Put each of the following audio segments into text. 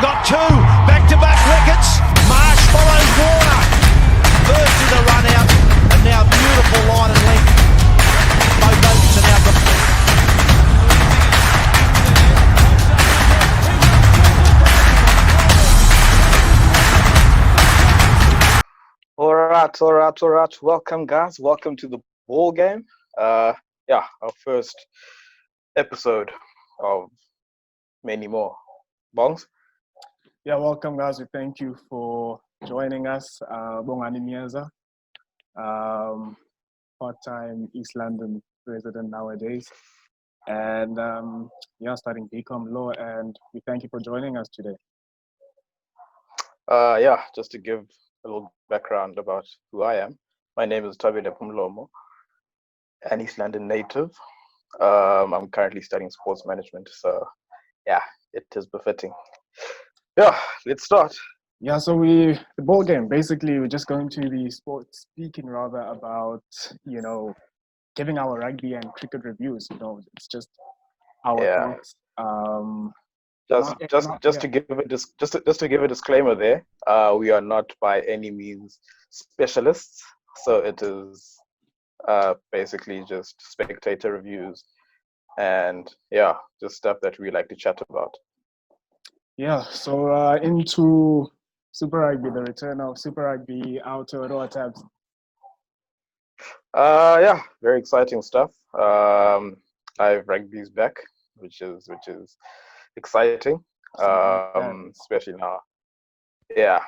got two. Back-to-back wickets. Marsh follows Warner. First in the run out. And now beautiful line and length. Both opens are now got. All right. Welcome, guys. Welcome to the ball game. Our first episode of many more. Bongs? Yeah, welcome, guys. We thank you for joining us. Bongani Mieza, part-time East London resident nowadays, and studying BCom law. And we thank you for joining us today. Just to give a little background about who I am. My name is Tabile Pumlomo, an East London native. I'm currently studying sports management, so it is befitting. Yeah, let's start. Yeah, so the ball game, basically, we're just going to be speaking rather about, giving our rugby and cricket reviews. It's just our thoughts. Just to give a disclaimer there, we are not by any means specialists, so it is basically just spectator reviews and just stuff that we like to chat about. Yeah, so into Super Rugby, the return of Super Rugby Aotearoa tabs. Very exciting stuff. Live rugby's back, which is exciting, especially now. Yeah,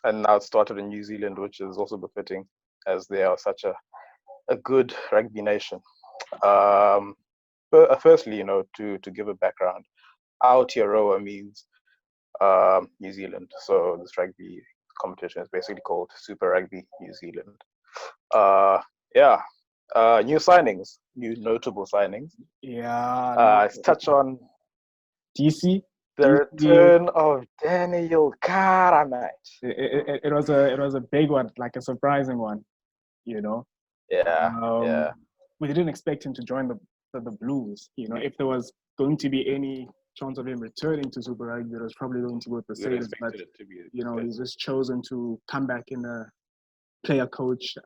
and now it started in New Zealand, which is also befitting, as they are such a good rugby nation. Firstly, to give a background, Aotearoa means New Zealand. So this rugby competition is basically called Super Rugby New Zealand. New signings, new notable signings. Let's touch on DC. The return of Daniel Kara, mate. It was a big one, like a surprising one, Yeah. We didn't expect him to join the Blues. If there was going to be any chance of him returning to Super Rugby, it was probably going to go with the Sailors. But he's just chosen to come back in a player coach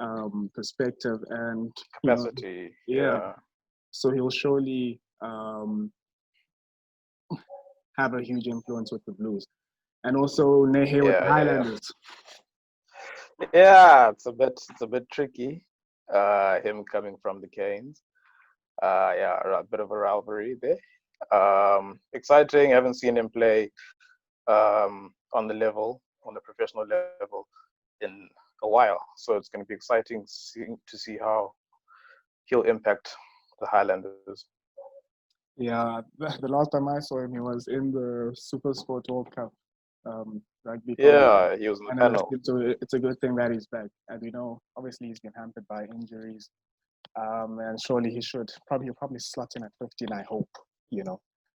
perspective and capacity. So he'll surely have a huge influence with the Blues, and also Nehe with the Highlanders. Yeah, it's a bit tricky. Him coming from the Canes. A bit of a rivalry there. Exciting. I haven't seen him play on the professional level in a while, so it's going to be exciting to see how he'll impact the Highlanders. Yeah, the last time I saw him, he was in the Supersport World Cup rugby. Yeah, he was in the panel. So it's a good thing that he's back. And obviously he's been hampered by injuries. And surely he'll probably slot in at 15, I hope,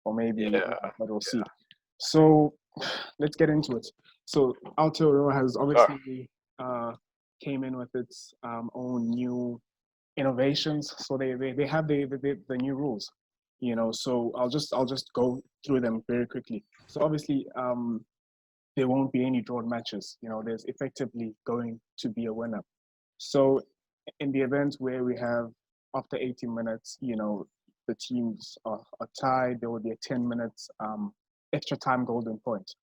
or maybe, but we'll see. So let's get into it. So Aotearoa has obviously came in with its own new innovations. So they have the new rules, so I'll just go through them very quickly. So obviously there won't be any drawn matches. There's effectively going to be a winner. So in the event where we have, after 18 minutes, the teams are tied, there will be a 10 minutes extra time golden point.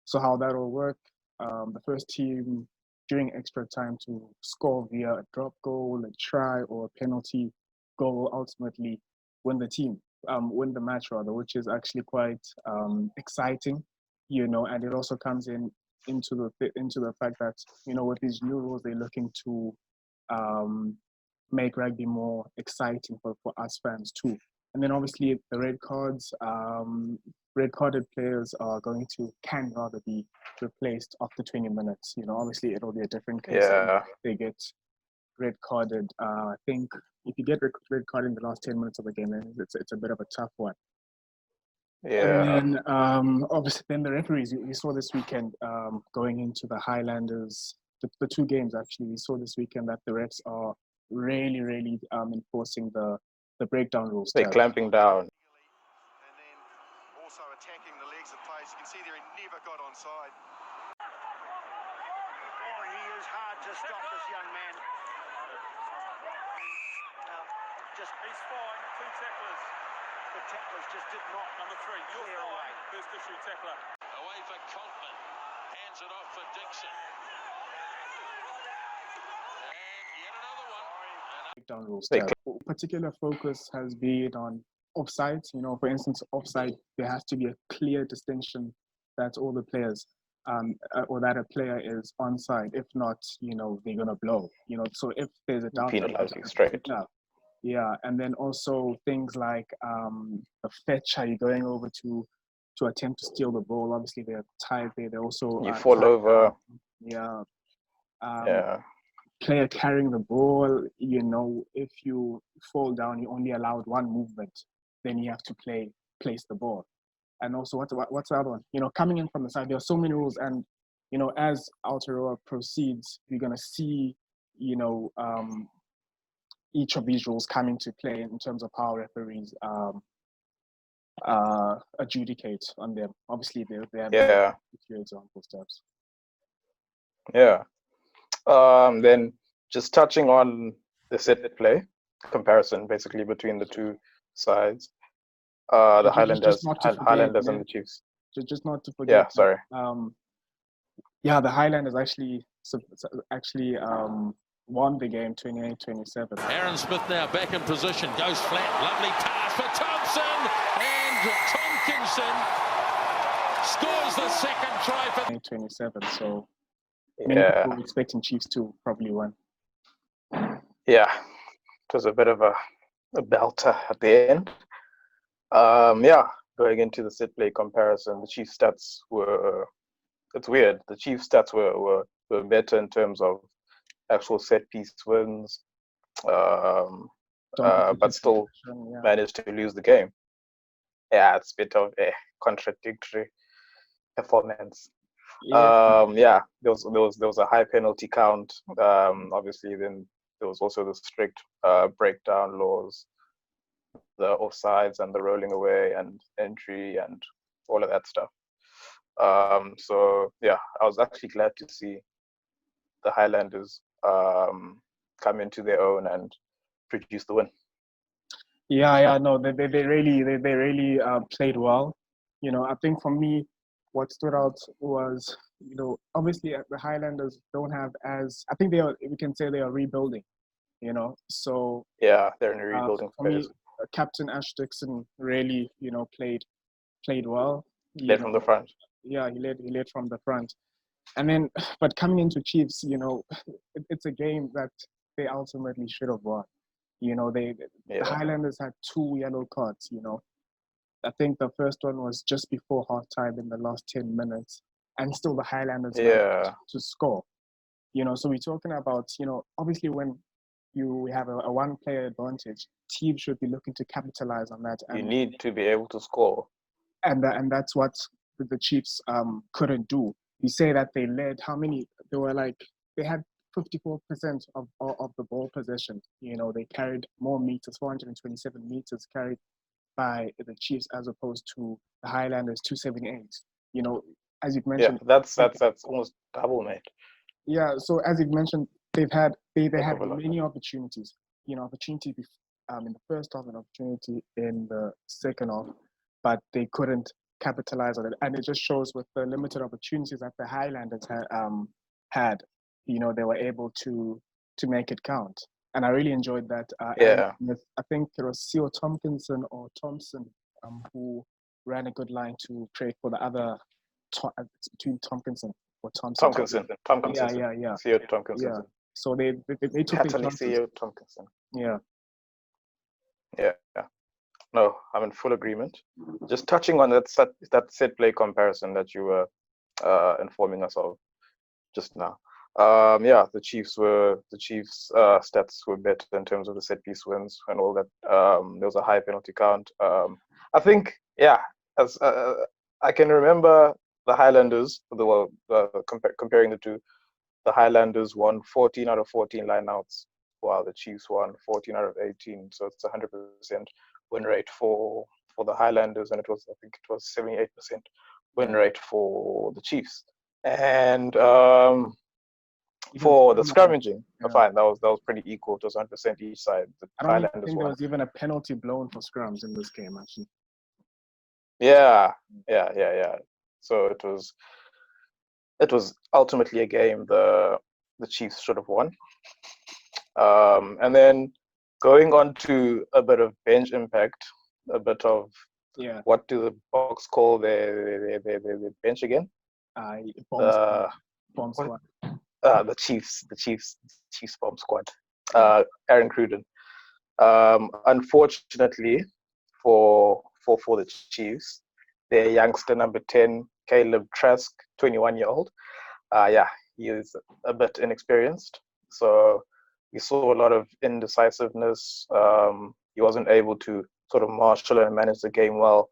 So how that will work, the first team during extra time to score via a drop goal, a try, or a penalty goal will ultimately win the match rather, which is actually quite exciting, and it also comes into the fact that, with these new rules, they're looking to make rugby more exciting for us fans too. And then obviously the red carded players can rather be replaced after 20 minutes. Obviously it'll be a different case. Yeah. They get red carded. I think if you get red carded in the last 10 minutes of the game, then it's a bit of a tough one. Yeah. And then obviously then the referees, we saw this weekend going into the Highlanders, the two games actually, we saw this weekend that the refs are really, really enforcing the breakdown rules. They're clamping down. And then also attacking the legs of players. You can see there he never got onside. Oh, he is hard to stop, this young man. Just He's fine. 2 tacklers. the tacklers just did not. Number 3, you're Clear away. fine. First issue tackler. Away for Coltman. Hands it off for Dixon. And yet another one. Down rules. They Particular focus has been on offsides. You know, for instance, offside, there has to be a clear distinction that all the players, or that a player is onside. If not, you know, they're gonna blow. You know, so if there's a doubt, penalizing straight. Yeah, and then also things like the fetch. Are you going over to attempt to steal the ball? Obviously, they're tied there. They also You fall over. Yeah. Yeah. Player carrying the ball, you know, if you fall down, you only allowed one movement, then you have to place the ball. And also, what's the other one? You know, coming in from the side, there are so many rules, and you know, as Aotearoa proceeds, you're gonna see, you know, each of these rules come into play in terms of how referees adjudicate on them. Obviously, they have a few example steps. Yeah. Then just touching on the set play comparison, basically between the two sides, the Highlanders and the Chiefs. Just not to forget. Yeah, sorry. Yeah, the Highlanders actually won the game 28-27. Aaron Smith now back in position, goes flat, lovely pass for Thompson, and Tompkinson scores the second try for 27. So many people were expecting Chiefs to probably win. Yeah, it was a bit of a belter at the end. Yeah, going into the set play comparison, the Chiefs stats were, it's weird. The Chiefs stats were better in terms of actual set piece wins, but still managed to lose the game. Yeah, it's a bit of a contradictory performance. Yeah, there was a high penalty count. Obviously, then there was also the strict breakdown laws, the offsides and the rolling away and entry and all of that stuff. So yeah, I was actually glad to see the Highlanders come into their own and produce the win. Yeah, no, they really played well. You know, I think for me, what stood out was, you know, obviously the Highlanders don't have I think we can say they are rebuilding, you know, so. Yeah, they're in a rebuilding phase. Captain Ash Dixon really, you know, played well. Led from the front. Yeah, he led from the front. And then, but coming into Chiefs, you know, it's a game that they ultimately should have won. You know, the Highlanders had 2 yellow cards, you know. I think the first one was just before halftime in the last 10 minutes. And still the Highlanders managed to score. You know, so we're talking about, you know, obviously when you have a one-player advantage, teams should be looking to capitalize on that. And, you need to be able to score. And that's what the Chiefs couldn't do. You say that they led, how many? They had 54% of the ball possession. You know, they carried more meters, 427 meters carried by the Chiefs as opposed to the Highlanders, 278. You know, as you've mentioned. Yeah, that's almost double, mate. Yeah, so as you've mentioned, they had many opportunities. You know, opportunity in the first half and opportunity in the second half, but they couldn't capitalize on it. And it just shows with the limited opportunities that the Highlanders had, you know, they were able to make it count. And I really enjoyed that. I think it was Theo Tompkinson or Thompson who ran a good line to create for the other, between Tompkinson or Thompson. Tompkinson. Yeah. Theo Tompkinson. Yeah. So they took their chances. Theo Tompkinson. Yeah. No, I'm in full agreement. Just touching on that set play comparison that you were informing us of just now. Yeah, the Chiefs stats were better in terms of the set piece wins and all that. There was a high penalty count. I think, as I can remember, the Highlanders, comparing the two, the Highlanders won 14 out of 14 lineouts, while the Chiefs won 14 out of 18. So it's 100% win rate for the Highlanders, and I think it was 78% win rate for the Chiefs. And for the scrummaging, fine, that was pretty equal. It was 100% each side. The I don't Highlanders think there won. was even a penalty blown for scrums in this game, actually. Yeah. So it was ultimately a game the Chiefs should have won. And then going on to a bit of bench impact, a bit of what do the Boks call their bench again? Bomb squad. The Chiefs bomb squad. Aaron Cruden. Unfortunately for the Chiefs, their youngster number 10, Caleb Trask, 21-year-old. He is a bit inexperienced. So we saw a lot of indecisiveness. He wasn't able to sort of marshal and manage the game well.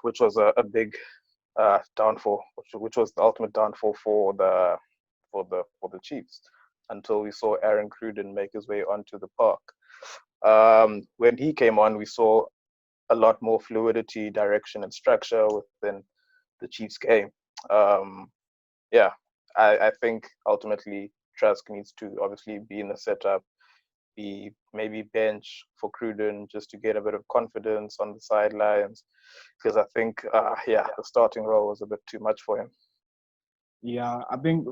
Which was a big downfall, which was the ultimate downfall for the Chiefs, until we saw Aaron Cruden make his way onto the park. When he came on, we saw a lot more fluidity, direction, and structure within the Chiefs game. I think ultimately Trask needs to obviously be in the setup, be maybe bench for Cruden just to get a bit of confidence on the sidelines, because I think the starting role was a bit too much for him. Yeah, I think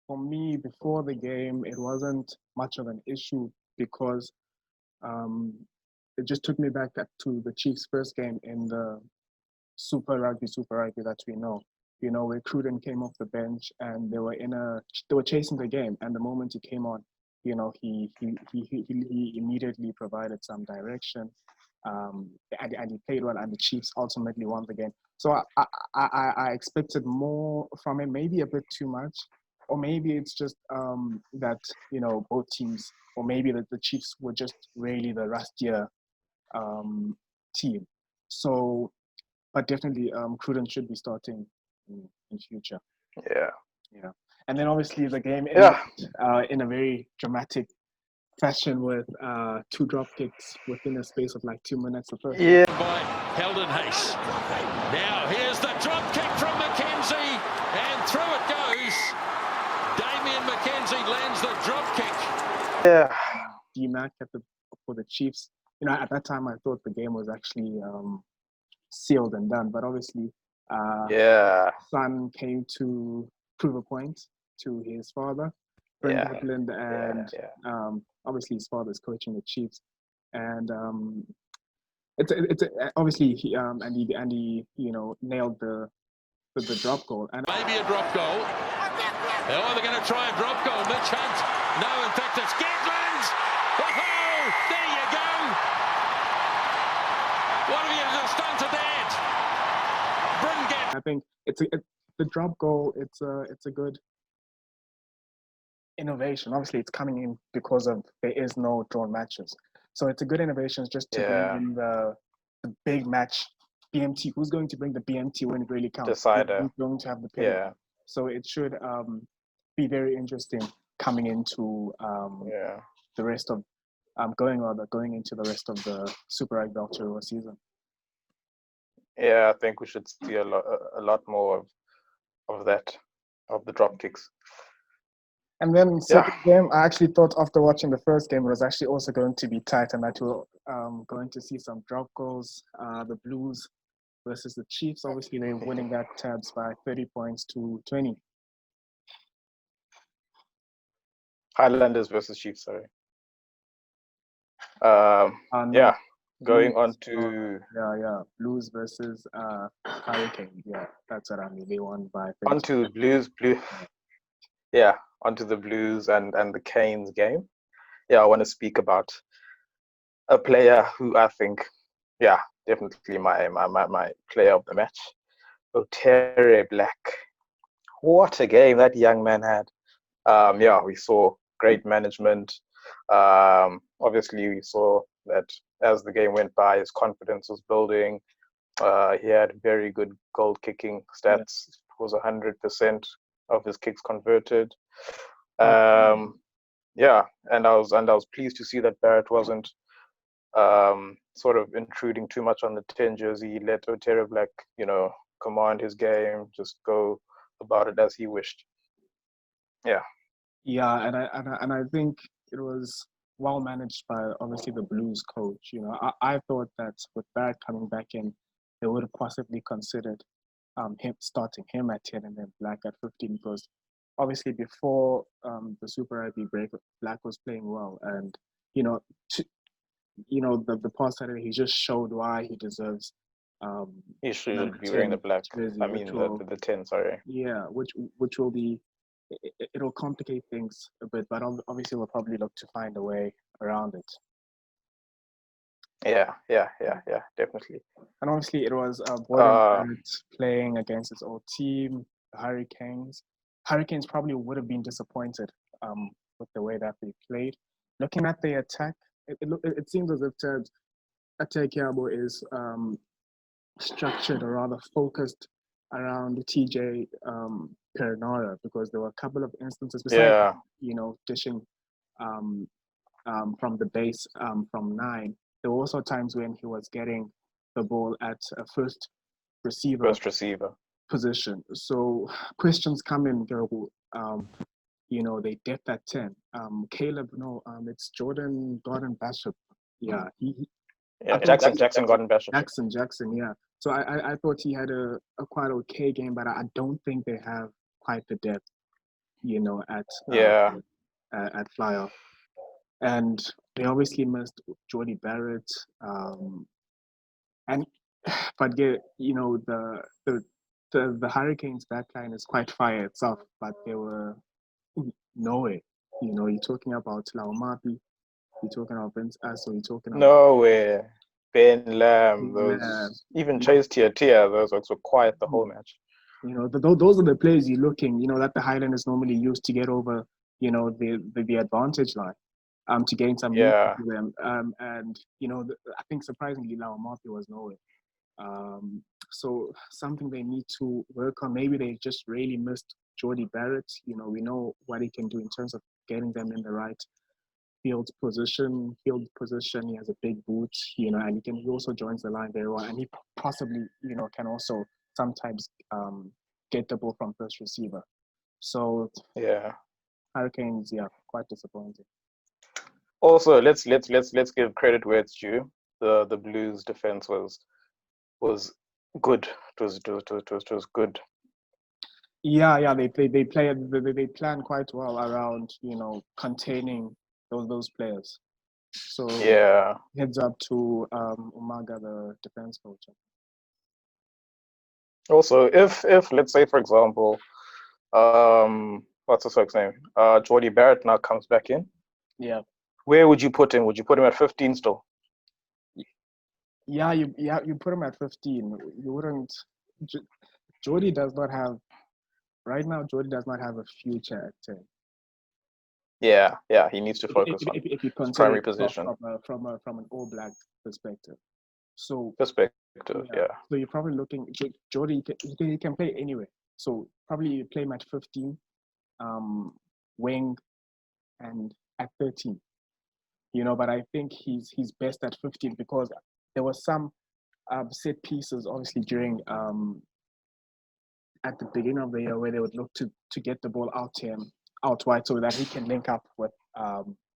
for me before the game it wasn't much of an issue, because it just took me back to the Chiefs' first game in the Super Rugby that we know. You know, where Cruden came off the bench and they were chasing the game, and the moment he came on, you know, he immediately provided some direction, and he played well, and the Chiefs ultimately won the game. So I expected more from him, maybe a bit too much, or maybe it's just that, you know, both teams, or maybe that the Chiefs were just really the rustier team. So, but definitely Cruden should be starting in future. Yeah. And then obviously the game ended in a very dramatic fashion with 2 drop kicks within a space of like 2 minutes. The first by Heldon Hayes. Now here's the drop kick from McKenzie, and through it goes. Damien McKenzie lands the drop kick. Yeah. DMAC for the Chiefs. You know, at that time I thought the game was actually sealed and done, but obviously son came to prove a point to his father, Brent Gatland, and obviously his father is coaching the Chiefs, and it's obviously he you know, nailed the drop goal, and maybe a drop goal. They're either going to try a drop goal. Mitch Hunt. No, in fact it's Gatland. Oh, there you go. What have you just done to that? Bring Gatland. I think the drop goal. It's a good innovation. Obviously, it's coming in because of there is no drawn matches, so it's a good innovation just to bring in the big match BMT. Who's going to bring the BMT when it really counts? Decider. Who's going to have the penalty? So it should be very interesting coming into the rest of going into the rest of the Super Rugby Aotearoa season. Yeah, I think we should see a lot more of that, of the drop kicks. And then second game, I actually thought after watching the first game, it was actually also going to be tight, and that we're going to see some drop goals. The Blues versus the Chiefs, obviously they're winning that tabs by 30 points to 20. Highlanders versus Chiefs, sorry. Going on to Blues versus Hurricane. Yeah, that's what I mean. They won by 30. Onto the Blues and the Canes game. Yeah, I want to speak about a player who I think, definitely my player of the match, Otere Black. What a game that young man had. We saw great management. Obviously, we saw that as the game went by, his confidence was building. He had very good goal kicking stats. It was 100% of his kicks converted. And I was pleased to see that Barrett wasn't sort of intruding too much on the 10 jersey. He let Otere Black, command his game, just go about it as he wished. Yeah. Yeah, and I think it was well managed by obviously the Blues coach. I thought that with Barrett coming back in, they would have possibly considered him starting him at 10 and then Black at 15, because obviously before the Super Rugby break, Black was playing well, and to, the past Saturday he just showed why he deserves He number should be wearing the 10 black. jersey, I mean, the 10, sorry. yeah, which will be, it'll complicate things a bit, but obviously we'll probably look to find a way around it. Yeah, definitely. And obviously it was Boyden Barrett playing against his old team, the Hurricanes. Hurricanes probably would have been disappointed with the way that they played. Looking at the attack, it seems as if Attack Yabo is structured or rather focused around TJ Perinara, because there were a couple of instances besides dishing from the base from 9. There were also times when he was getting the ball at a first receiver position. So questions come in, they depth at 10. Caleb, no, it's Jordan Gordon Bishop. Yeah, Jackson Gordon Bishop. Jackson, yeah. So I thought he had a quite okay game, but I don't think they have quite the depth, at Flyer. And they obviously missed Jordy Barrett, but the Hurricanes backline is quite fire itself, but they were nowhere. You're talking about Laumapi, you're talking about Vince Asso, you're talking about nowhere. Ben Lamb, even Chase Tia, those were quiet the whole match. Those are the plays you're looking, that the Highlanders normally use to get over, the advantage line. To gain some lead to them. And, I think surprisingly, Laumapi was nowhere. So something they need to work on. Maybe they just really missed Jordy Barrett. We know what he can do in terms of getting them in the right field position. He has a big boot, and he also joins the line very well. And he possibly, can also sometimes get the ball from first receiver. So Hurricanes, quite disappointing. Also, let's give credit where it's due. The Blues defense was good. It was good. Yeah. They plan quite well around containing those players. So heads up to Umaga, the defense coach. Also, if let's say for example, what's the folks name? Jordy Barrett now comes back in. Yeah. Where would you put him? Would you put him at 15 still? Yeah, you put him at 15. You wouldn't. Jordy does not have right now. Jordy does not have a future at 10. Yeah. He needs to focus on his primary position from an All Black perspective. So yeah. So you're probably looking. Jordy, he can play anywhere. So probably you play him at 15, wing, and at 13. But I think he's best at 15 because there were some set pieces, obviously, during at the beginning of the year where they would look to get the ball out wide so that he can link up with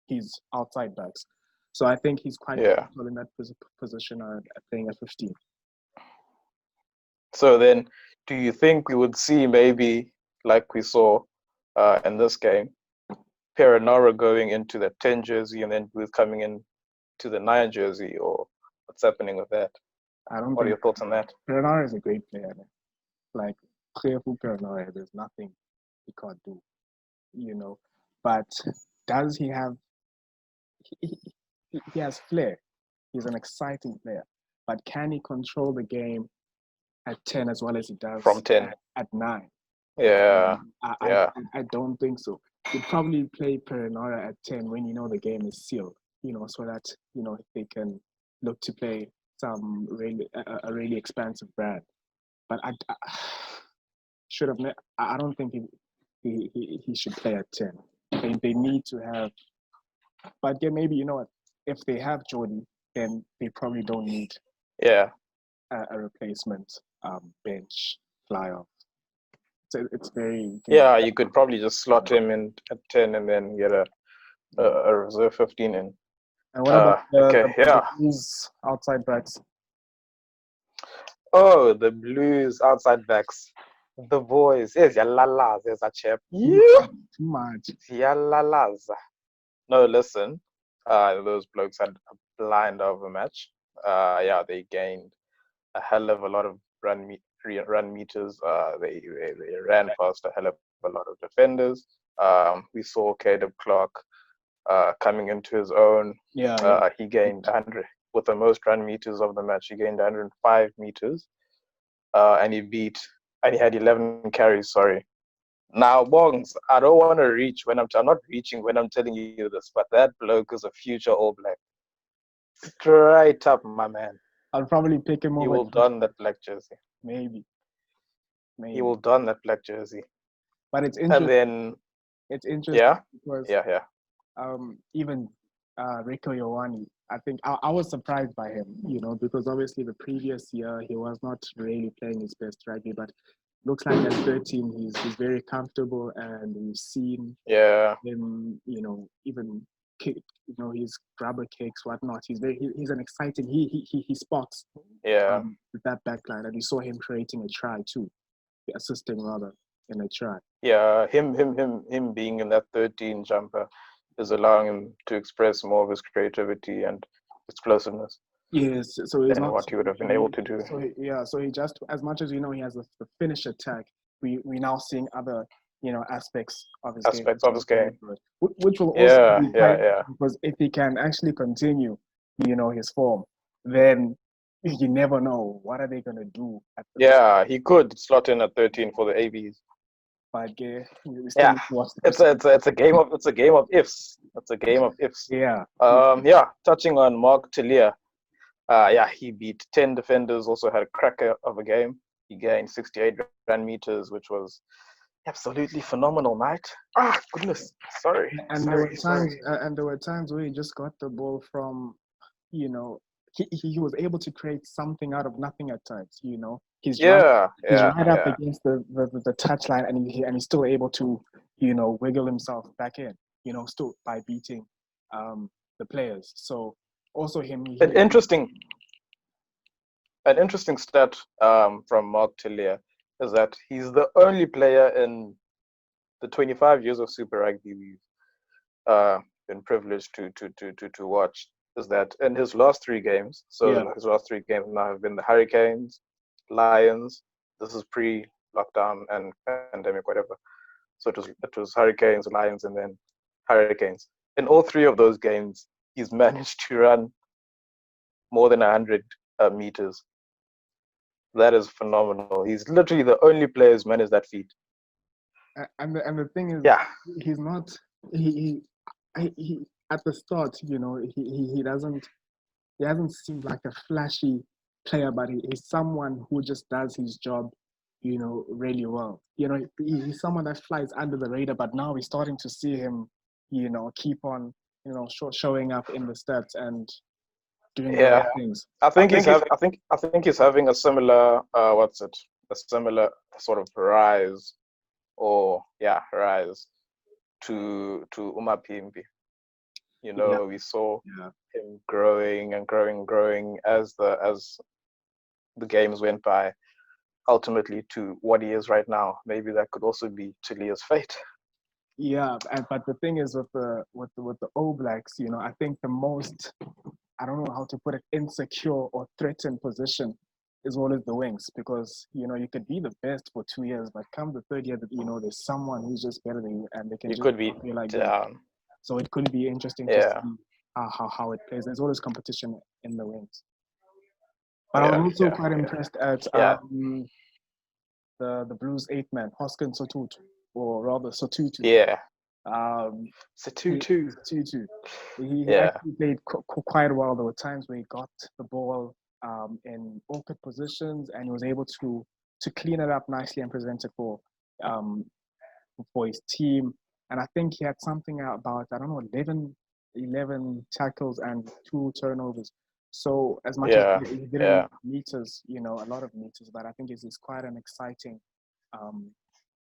his outside backs. So I think he's quite comfortable in that position playing at 15. So then, do you think we would see maybe, like we saw in this game, Perinara going into the 10 jersey and then Booth coming in to the 9 jersey, or what's happening with that? What are your thoughts on that? Perinara is a great player. Like, playful Perinara, there's nothing he can't do, But does he have... He has flair. He's an exciting player. But can he control the game at 10 as well as he does from 10 at 9? Yeah. I don't think so. You'd probably play Perinara at 10 when the game is sealed, so that, they can look to play some a really expansive brand. But I should have. I don't think he should play at 10. They need to have. But yeah, maybe if they have Jordy, then they probably don't need. Yeah. a replacement bench flyer. So it's very Yeah, you could probably just slot him in at 10 and then get a reserve 15 in. And what about okay, yeah. the Blues outside backs? Oh, the Blues outside backs. The boys. Yes, Yalalas. There's a chap. Too much. Yalalas. No, listen. Those blokes had a blind over match. Yeah, they gained a hell of a lot of run meters. They ran past a hell of a lot of defenders. We saw Caleb Clark coming into his own. Yeah. He gained 100 with the most run meters of the match. He gained 105 meters, and he had 11 carries. Sorry. Now, Bongs, I don't want to reach when I'm not reaching when I'm telling you this, but that bloke is a future All Black. Straight up, my man. I'll probably pick him over. He will don that black jersey. Maybe. He will don that black jersey. But it's interesting. And then it's interesting. Yeah. Because, yeah. Even Rico Ioane, I think I was surprised by him, because obviously the previous year he was not really playing his best rugby, but looks like at 13 he's very comfortable, and we've seen him, even kick, his grabber kicks, whatnot. He's an exciting. He spots with that backline, and we saw him creating a try too, assisting rather in a try. Yeah, him being in that 13 jumper is allowing him to express more of his creativity and explosiveness. Yes, so he's not what he would have been able to do. So he just, as much as he has the finish attack, we now seeing other aspects of his game, which will also be because if he can actually continue his form, then you never know what are they going to do. He could slot in at 13 for the ABs. But it's a game of ifs. It's a game of ifs. Touching on Mark Talia. He beat 10 defenders, also had a cracker of a game. He gained 68 run meters, which was absolutely phenomenal, mate. Goodness. Sorry. And there were times where he just got the ball from, he was able to create something out of nothing at times, He's right up against the touchline, and he's still able to, wiggle himself back in, still by beating the players. So also him. An interesting stat from Mark Talia is that he's the only player in the 25 years of Super Rugby we've been privileged to watch, is that in his last 3 games, his last 3 games now have been the Hurricanes, Lions. This is pre-lockdown and pandemic, whatever. So it was Hurricanes, Lions, and then Hurricanes. In all 3 of those games, he's managed to run more than 100 meters. That is phenomenal. He's literally the only player who's managed that feat. And the thing is, he's not. He at the start, he hasn't seemed like a flashy player, but he's someone who just does his job, really well. He's someone that flies under the radar, but now we're starting to see him, keep on, showing up in the stats and doing the right things. I think he's having a similar a similar sort of rise to Umapimpi. We saw him growing and growing as the games went by, ultimately to what he is right now. Maybe that could also be Talia's fate. Yeah, but the thing is with the All Blacks, I think the most, I don't know how to put it, insecure or threatened position is always the wings, because you could be the best for 2 years, but come the 3rd year, there's someone who's just better than you, and they can be like that. So it could be interesting to see how it plays. There's always competition in the wings. But I'm also quite impressed at the Blues 8-man, Hoskins Sotutu, or rather Sotutu. Sotutu. He actually played quite well. There were times where he got the ball in awkward positions, and he was able to clean it up nicely and present it for his team. And I think he had something about, 11 tackles and 2 turnovers. So as much Yeah, as he didn't yeah. make meters, a lot of meters, but I think he's quite an exciting player.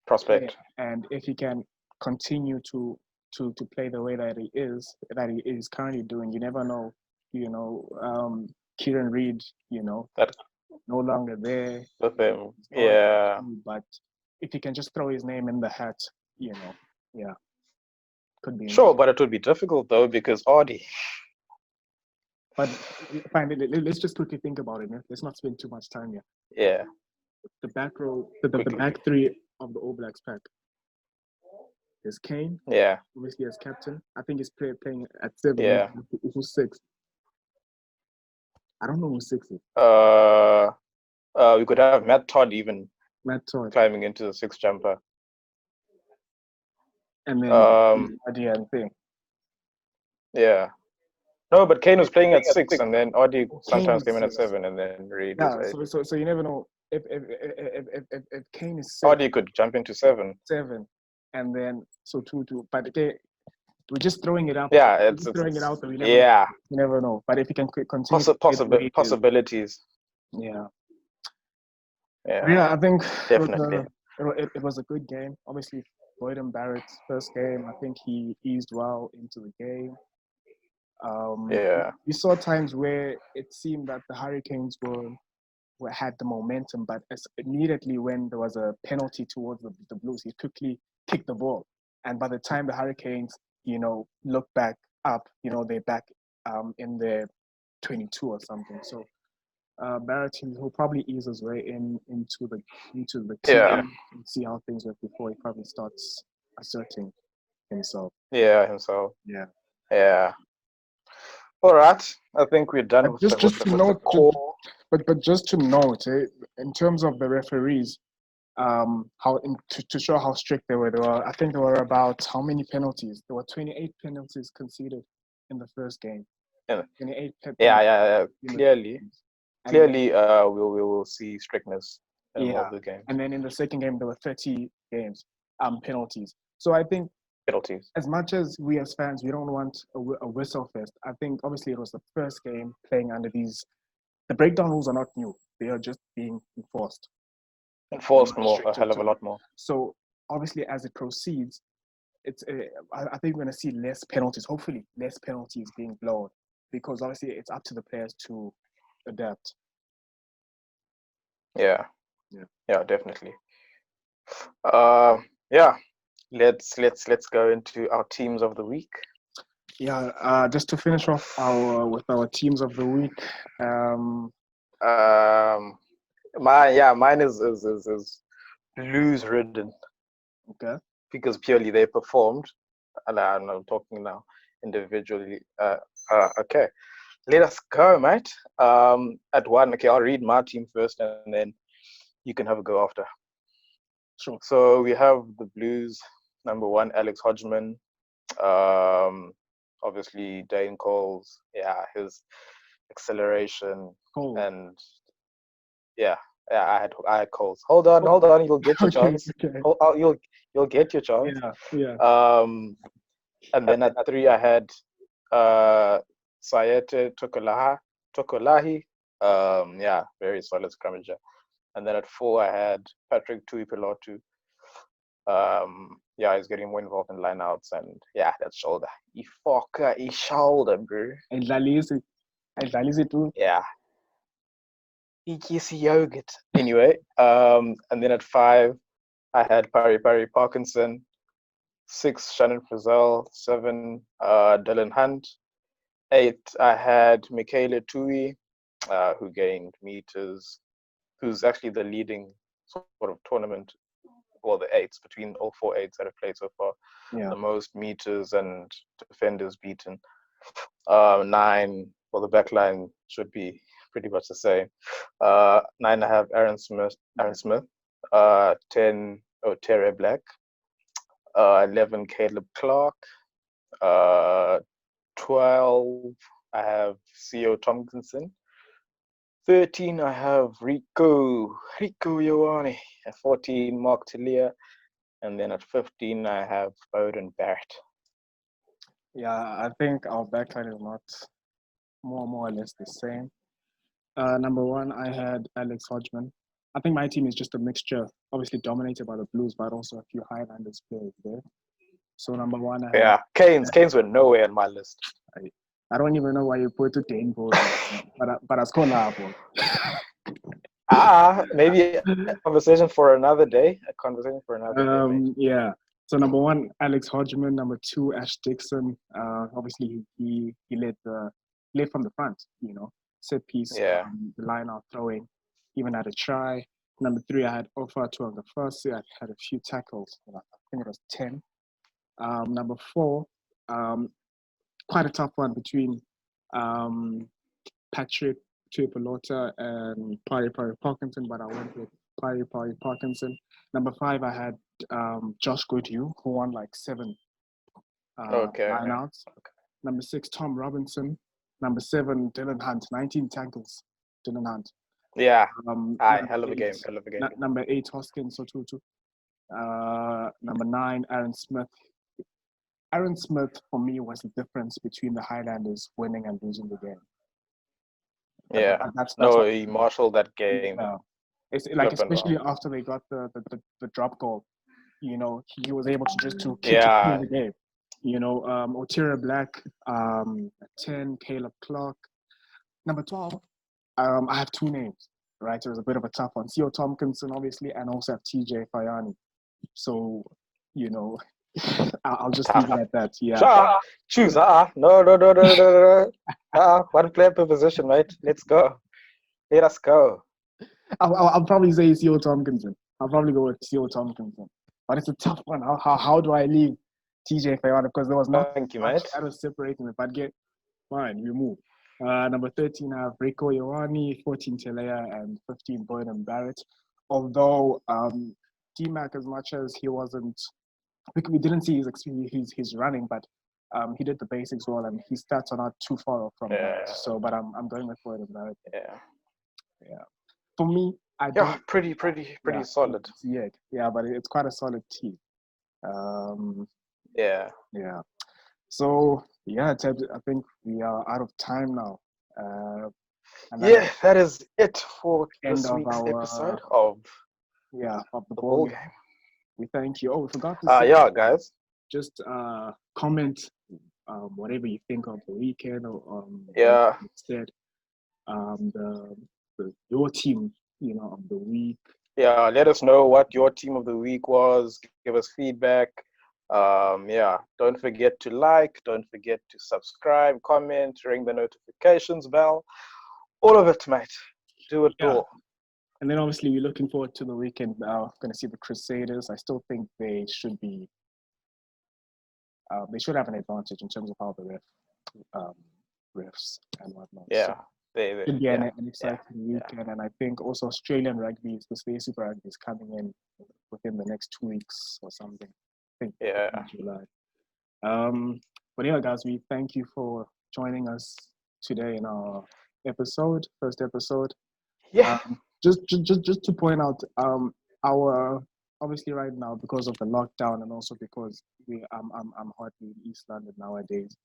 Prospect. And if he can continue to play the way that he is currently doing, you never know. Kieran Reid, That no longer there. with him. He's gone, Yeah. but if he can just throw his name in the hat, yeah, could be. Sure, but it would be difficult though because Audi. But fine, let's just quickly think about it. Let's not spend too much time here. Yeah. The back row, the back three of the All Blacks pack. There's Kane, Yeah. obviously as captain. I think he's playing at 7. Yeah. Who's 6? I don't know who 6 is. We could have Matt Todd even Matt Todd. climbing into the 6th jumper. And then Adia and thing. Yeah. No, but Kane was playing at 6, and then Audi sometimes came in at 7, and then Reid was 8. So you never know if Kane is 7. Audi could jump into 7. 7, and then so 2. But we're just throwing it out. Yeah, it's throwing it out there. Yeah. You never know. But if you can continue, Possibilities. Yeah. Yeah. Yeah, I think Definitely. it was a good game. Obviously, Boyden Barrett's first game, I think he eased well into the game. Yeah. We saw times where it seemed that the Hurricanes had the momentum, but immediately when there was a penalty towards the Blues, he quickly kicked the ball. And by the time the Hurricanes, look back up, they're back in their 22 or something. So Barrett, he'll probably ease his way into the team and see how things work before he probably starts asserting himself. Yeah, himself. Yeah. Yeah. All right. I think we're done with the core. But just to note, in terms of the referees, to show how strict they were, I think there were about how many penalties? There were 28 penalties conceded in the first game. Yeah. 28 penalties. Yeah. Clearly, we will see strictness in all the games. And then in the second game, there were 30 penalties. So I think penalties. As much as we as fans, we don't want a whistle fest. I think obviously it was the first game playing under these. The breakdown rules are not new; they are just being enforced. Enforced more, a hell of a lot more. So obviously, as it proceeds, I think we're going to see less penalties. Hopefully, less penalties being blown, because obviously it's up to the players to adapt. Yeah, definitely. Let's go into our teams of the week. Yeah, just to finish off with our teams of the week. Mine is blues ridden. Okay. Because purely they performed, and I'm talking now individually. Okay, let us go, mate. At 1, okay, I'll read my team first, and then you can have a go after. Sure. So we have the Blues, number 1, Alex Hodgman. Obviously, Dane Coles, his acceleration and I had Coles. Hold on, you'll get your chance. Okay. You'll get your chance. Yeah. And then at 3 I had Sayete Tokolahi. Very solid scrummager. And then at 4 I had Patrick Tuipilotu. He's getting more involved in lineouts, and that shoulder. His shoulder, bro. And Dlalisi too. Yeah. Ikisi yogurt. Anyway, and then at 5 I had Pari Parkinson. 6 Shannon Frizzell. 7 Dylan Hunt. 8 I had Michaela Tui, who gained meters, who's actually the leading sort of tournament, well, the 8s between all 4 8s that have played so far. The most meters and defenders beaten. 9, well, the back line should be pretty much the same. 9 I have Aaron Smith. 10 Terry Black. 11 Caleb Clark. 12 I have C.O. Tomkinson. 13 I have Rico Ioane. At 14 Mark Talia. And then at 15 I have Boden Barrett. Yeah, I think our backline is not more or less the same. Number one, I had Alex Hodgman. I think my team is just a mixture, obviously dominated by the Blues, but also a few Highlanders players there. So number one, I had, Canes were nowhere on my list. I don't even know why you put it in, but I score now. Maybe a conversation for another day. Maybe. Yeah. So number one, Alex Hodgman. Number two, Ash Dixon. Obviously, he led from the front. Set piece. Yeah. The line out throwing, even had a try. Number three, I had Ofa on the first. I had a few tackles. I think it was 10. Number four, quite a tough one between Patrick Tuipolota and Pari Parkinson, but I went with Pari Parkinson. Number five, I had Josh Goodhue, who won like 7 lineouts. Okay. Number 6, Tom Robinson. Number 7, Dylan Hunt, 19 tackles. Dylan Hunt. Yeah. Hell of a game. Number 8, Hoskins Sotutu. Number 9, Aaron Smith. Aaron Smith, for me, was the difference between the Highlanders winning and losing the game. Yeah. That's he marshaled that game. It's like, especially after they got the drop goal, he was able to just to keep the game. Otira Black, 10, Caleb Clark. Number 12, I have 2 names, right? It was a bit of a tough one. Theo Tompkinson, obviously, and also have TJ Fayani. So, I'll just leave it at that. Yeah. Choose. No. One player per position, mate. Let's go. Let us go. I'll probably say Theo Tompkinson. I'll probably go with Theo Tompkinson. But it's a tough one. How do I leave TJ Fayana? Because there was nothing that was separating me. But fine, we move. Number 13, I have Rico Ioane, 14, Telea, and 15, Boyden Barrett. Although T-Mac, as much as he wasn't, we didn't see his running, but he did the basics well, and his stats are not too far off from that. So, but I'm going with Boyden Barrett. Yeah. For me, pretty solid. Yeah, but it's quite a solid team. Yeah. So Ted, I think we are out of time now. That is it for this week's episode of the ball game. We thank you. We forgot to say, guys. Just comment whatever you think of the weekend or instead your team, of the week. Yeah, let us know what your team of the week was. Give us feedback. Don't forget to like, don't forget to subscribe, comment, ring the notifications bell. All of it, mate. Do it all. And then obviously we're looking forward to the weekend. Going to see the Crusaders. I still think they should be. They should have an advantage in terms of how the refs and whatnot. Yeah. So, it should be an exciting weekend, and I think also Australian rugby, the Space Super Rugby, is coming in within the next 2 weeks or something. I think in July. But guys, we thank you for joining us today in our first episode. Yeah. Just to point out, our obviously right now, because of the lockdown and also because I'm hardly in East London nowadays,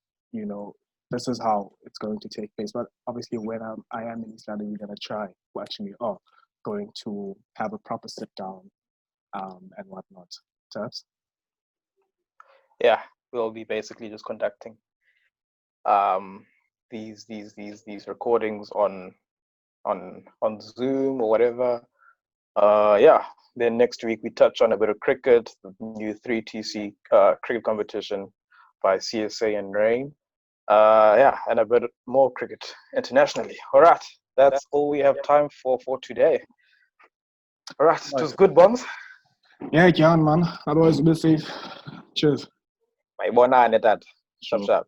this is how it's going to take place. But obviously when I am in East London, we're going to try, going to have a proper sit down and whatnot. Tabs? Yeah, we'll be basically just conducting these recordings on Zoom or whatever. Then next week we touch on a bit of cricket, the new 3TC cricket competition by CSA and Rain. And a bit more cricket internationally. All right, that's all we have time for today. All right, it was good, Bombs. Yeah, man. Otherwise, be safe. Cheers. My bona and that. Sharp.